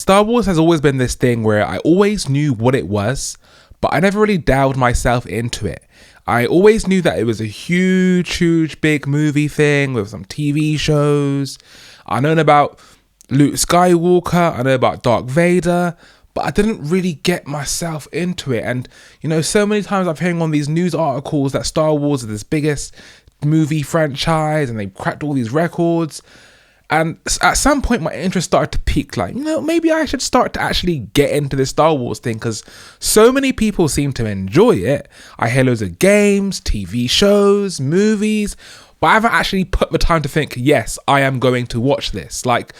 Star Wars has always been this thing where I always knew what it was, but I never really delved myself into it. I always knew that it was a huge, big movie thing with some TV shows. I know about Luke Skywalker, I know about Darth Vader, but I didn't really get myself into it. And, so many times I'm hearing on these news articles that Star Wars is this biggest movie franchise and they cracked all these records. And at some point my interest started to peak, like, maybe I should start to actually get into this Star Wars thing because so many people seem to enjoy it. I hear loads of games, TV shows, movies, but I haven't actually put the time to think, yes, I am going to watch this. Like,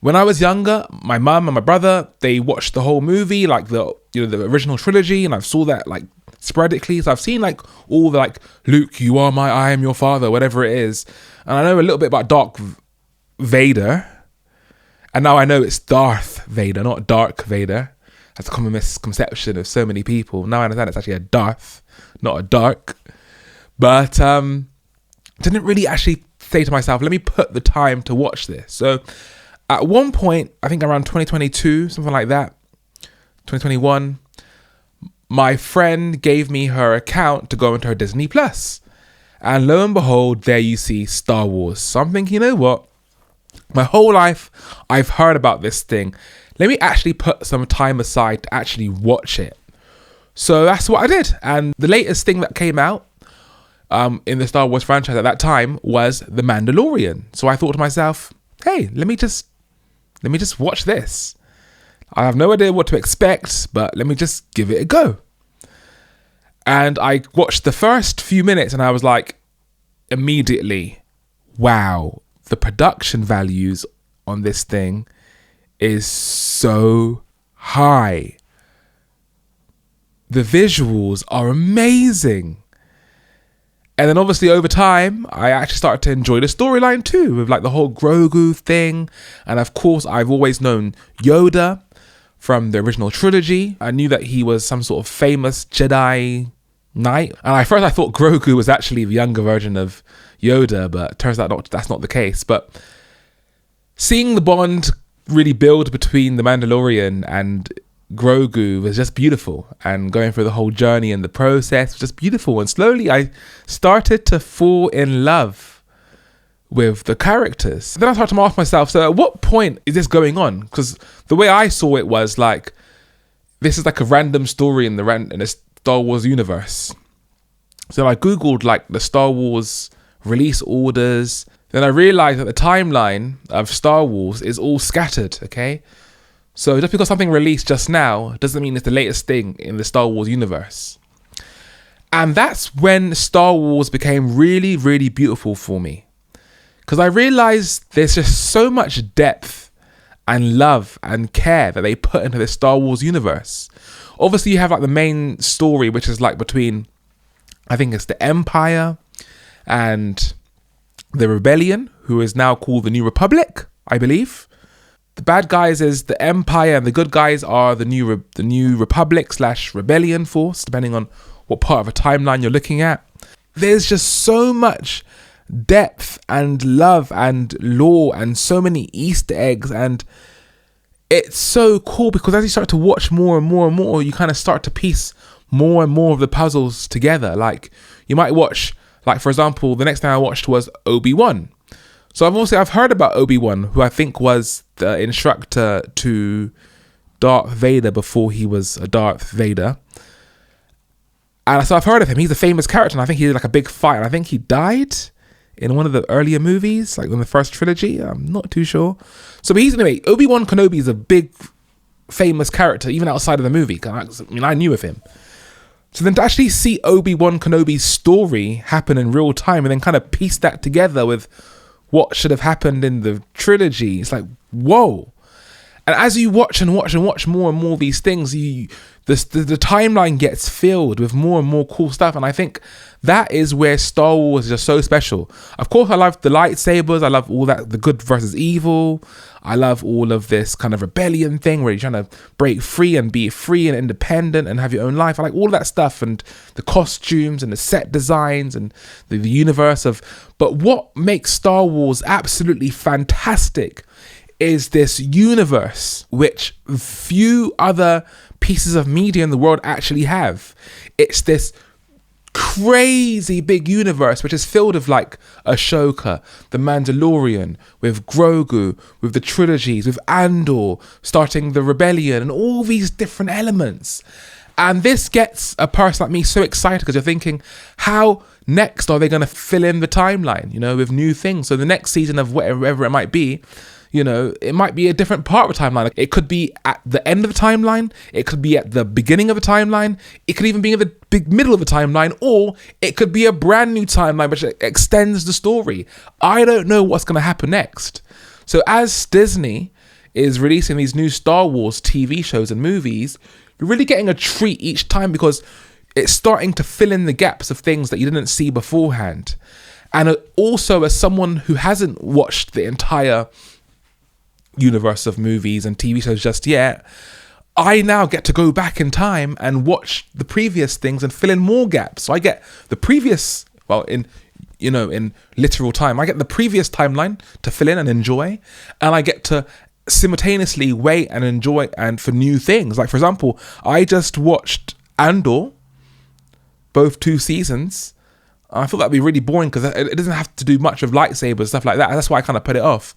when I was younger, my mum and my brother, they watched the whole movie, like the original trilogy, and I saw that like sporadically. So I've seen like all the like Luke, you are I am your father, whatever it is. And I know a little bit about Darth Vader, and now I know it's Darth Vader, not Dark Vader. That's a common misconception of so many people. Now I understand it's actually a Darth, not a Dark. But didn't really actually say to myself, let me put the time to watch this. So at one point, I think around 2022, something like that, 2021, my friend gave me her account to go into her Disney Plus, and lo and behold, there you see Star Wars. So I'm thinking, you know what? My whole life, I've heard about this thing. Let me actually put some time aside to actually watch it. So that's what I did. And the latest thing that came out in the Star Wars franchise at that time was The Mandalorian. So I thought to myself, hey, let me just watch this. I have no idea what to expect, but let me just give it a go. And I watched the first few minutes and I was like, immediately, wow. The production values on this thing is so high. The visuals are amazing. And then obviously over time, I actually started to enjoy the storyline too, with like the whole Grogu thing. And of course, I've always known Yoda from the original trilogy. I knew that he was some sort of famous Jedi Knight. And at first I thought Grogu was actually the younger version of Yoda, but it turns out that's not the case. But seeing the bond really build between the Mandalorian and Grogu was just beautiful, and going through the whole journey and the process was just beautiful. And slowly I started to fall in love with the characters. Then I started to ask myself, so at what point is this going on? Because the way I saw it was like, this is like a random story in the Star Wars universe. So I googled like the Star Wars release orders. Then I realized that the timeline of Star Wars is all scattered, okay? So just because something released just now doesn't mean it's the latest thing in the Star Wars universe. And that's when Star Wars became really, really beautiful for me. Because I realized there's just so much depth and love and care that they put into the Star Wars universe. Obviously you have like the main story, which is like between, I think it's the Empire and the Rebellion, who is now called the New Republic, I believe. The bad guys is the Empire and the good guys are the New Republic / Rebellion force, depending on what part of a timeline you're looking at. There's just so much depth and love and lore and so many Easter eggs, and it's so cool because as you start to watch more and more and more, you kind of start to piece more and more of the puzzles together. Like you might watch, like for example, the next thing I watched was Obi-Wan. So I've heard about Obi-Wan, who I think was the instructor to Darth Vader before he was a Darth Vader. And so I've heard of him. He's a famous character, and I think he did like a big fight. And I think he died in one of the earlier movies, like in the first trilogy. I'm not too sure. So but anyway, Obi-Wan Kenobi is a big, famous character, even outside of the movie. I knew of him. So then to actually see Obi-Wan Kenobi's story happen in real time and then kind of piece that together with what should have happened in the trilogy, it's like, whoa. And as you watch and watch and watch more and more of these things, the timeline gets filled with more and more cool stuff. And I think that is where Star Wars is just so special. Of course, I love the lightsabers. I love all that, the good versus evil. I love all of this kind of rebellion thing where you're trying to break free and be free and independent and have your own life. I like all of that stuff, and the costumes and the set designs and the universe of. But what makes Star Wars absolutely fantastic is this universe which few other pieces of media in the world actually have. It's this crazy big universe which is filled with like Ashoka, the Mandalorian, with Grogu, with the trilogies, with Andor starting the rebellion, and all these different elements. And this gets a person like me so excited, because you're thinking, how next are they going to fill in the timeline, with new things? So the next season of whatever it might be, it might be a different part of the timeline. It could be at the end of the timeline. It could be at the beginning of the timeline. It could even be in the big middle of the timeline, or it could be a brand new timeline which extends the story. I don't know what's going to happen next. So as Disney is releasing these new Star Wars TV shows and movies, you're really getting a treat each time, because it's starting to fill in the gaps of things that you didn't see beforehand. And also, as someone who hasn't watched the entire universe of movies and TV shows just yet, I now get to go back in time and watch the previous things and fill in more gaps. So I get the previous, in literal time, I get the previous timeline to fill in and enjoy, and I get to simultaneously wait and enjoy and for new things. Like, for example, I just watched Andor, both 2 seasons. I thought that'd be really boring because it doesn't have to do much of lightsabers, stuff like that. That's why I kind of put it off.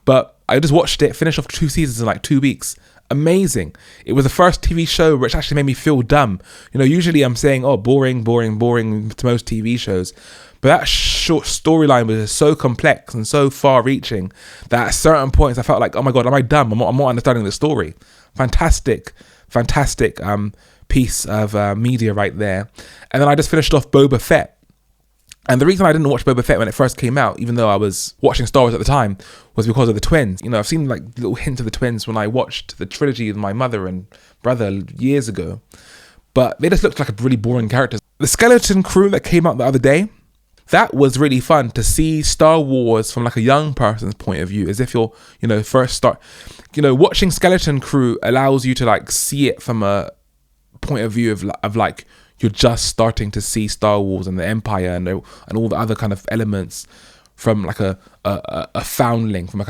But I just watched it, finished off 2 seasons in like 2 weeks. Amazing. It was the first TV show which actually made me feel dumb. Usually I'm saying, oh, boring to most TV shows. But that short storyline was so complex and so far-reaching that at certain points I felt like, oh my God, am I dumb? I'm not understanding the story. Fantastic piece of media right there. And then I just finished off Boba Fett. And the reason I didn't watch Boba Fett when it first came out, even though I was watching Star Wars at the time, was because of the twins. I've seen like little hints of the twins when I watched the trilogy with my mother and brother years ago. But they just looked like a really boring characters. The Skeleton Crew that came out the other day, that was really fun to see Star Wars from like a young person's point of view, as if you're, first start, watching Skeleton Crew allows you to like see it from a point of view of like, you're just starting to see Star Wars and the Empire and all the other kind of elements from like a foundling, from like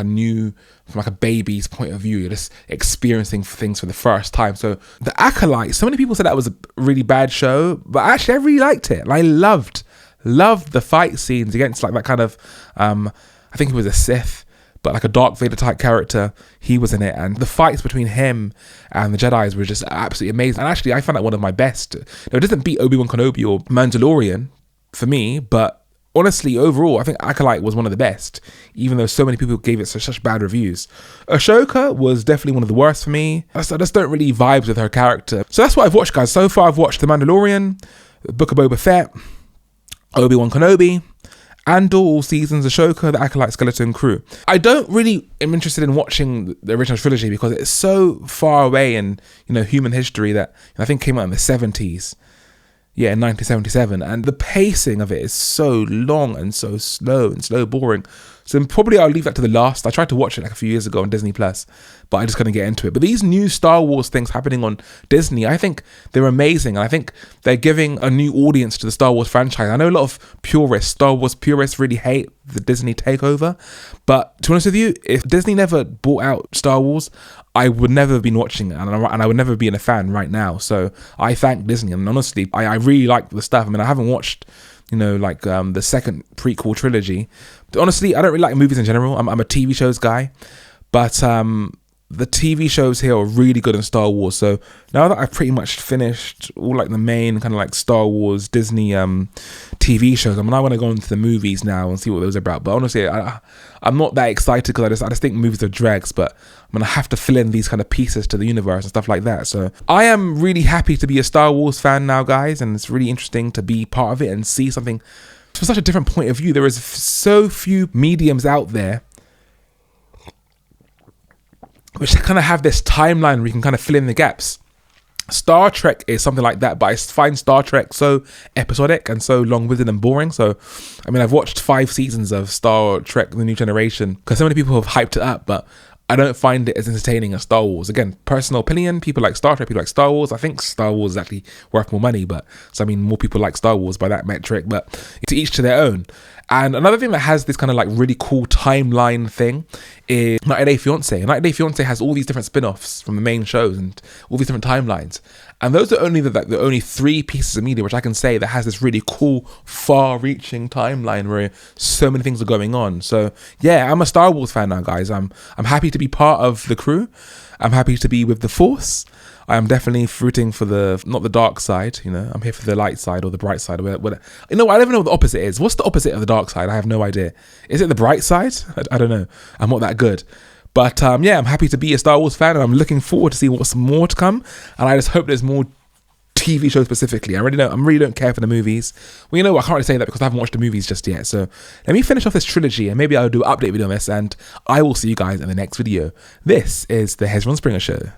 a baby's point of view. You're just experiencing things for the first time. So The Acolyte, so many people said that was a really bad show, but actually I really liked it. I loved the fight scenes against like that kind of, I think it was a Sith, but like a Darth Vader type character. He was in it, and the fights between him and the Jedis were just absolutely amazing. And actually I found that one of my best. It doesn't beat Obi-Wan Kenobi or Mandalorian for me, but honestly, overall, I think Acolyte was one of the best, even though so many people gave it such bad reviews. Ashoka was definitely one of the worst for me. I just don't really vibe with her character. So that's what I've watched, guys. So far I've watched The Mandalorian, Book of Boba Fett, Obi-Wan Kenobi, Andor, all seasons, Ashoka, The Acolyte, Skeleton Crew. I don't really am interested in watching the original trilogy because it's so far away in human history that I think came out in the 70s. Yeah, in 1977. And the pacing of it is so long and so slow boring. So probably I'll leave that to the last. I tried to watch it like a few years ago on Disney Plus, but I just couldn't get into it. But these new Star Wars things happening on Disney, I think they're amazing. And I think they're giving a new audience to the Star Wars franchise. I know a lot of Star Wars purists really hate the Disney takeover. But to be honest with you, if Disney never bought out Star Wars, I would never have been watching it, and I would never be a fan right now. So I thank Disney, and honestly, I really like the stuff. I mean, I haven't watched, the second prequel trilogy. But honestly, I don't really like movies in general. I'm a TV shows guy, but the TV shows here are really good in Star Wars. So now that I've pretty much finished all like the main kind of like Star Wars Disney TV shows, I want to go into the movies now and see what those are about. But honestly, I'm not that excited because I just think movies are drags, but I'm going to have to fill in these kind of pieces to the universe and stuff like that. So I am really happy to be a Star Wars fan now, guys, and it's really interesting to be part of it and see something from such a different point of view. There is so few mediums out there which kind of have this timeline where you can kind of fill in the gaps. Star Trek is something like that, but I find Star Trek so episodic and so long-winded and boring. So, I mean, I've watched 5 seasons of Star Trek The New Generation because so many people have hyped it up, but I don't find it as entertaining as Star Wars. Again, personal opinion, people like Star Trek, people like Star Wars. I think Star Wars is actually worth more money, but so I mean, more people like Star Wars by that metric, but to each to their own. And another thing that has this kind of like really cool timeline thing is 90 Day Fiancé. 90 Day Fiancé has all these different spin-offs from the main shows and all these different timelines. And those are only the only 3 pieces of media which I can say that has this really cool, far-reaching timeline where so many things are going on. So yeah, I'm a Star Wars fan now, guys. I'm happy to be part of the crew. I'm happy to be with the Force. I am definitely rooting for not the dark side, you know. I'm here for the light side or the bright side. You know, I don't even know what the opposite is. What's the opposite of the dark side? I have no idea. Is it the bright side? I don't know. I'm not that good. But yeah, I'm happy to be a Star Wars fan, and I'm looking forward to see what's more to come. And I just hope there's more TV shows specifically. I really don't care for the movies. Well, you know, I can't really say that because I haven't watched the movies just yet. So let me finish off this trilogy, and maybe I'll do an update video on this, and I will see you guys in the next video. This is the Hezron Springer Show.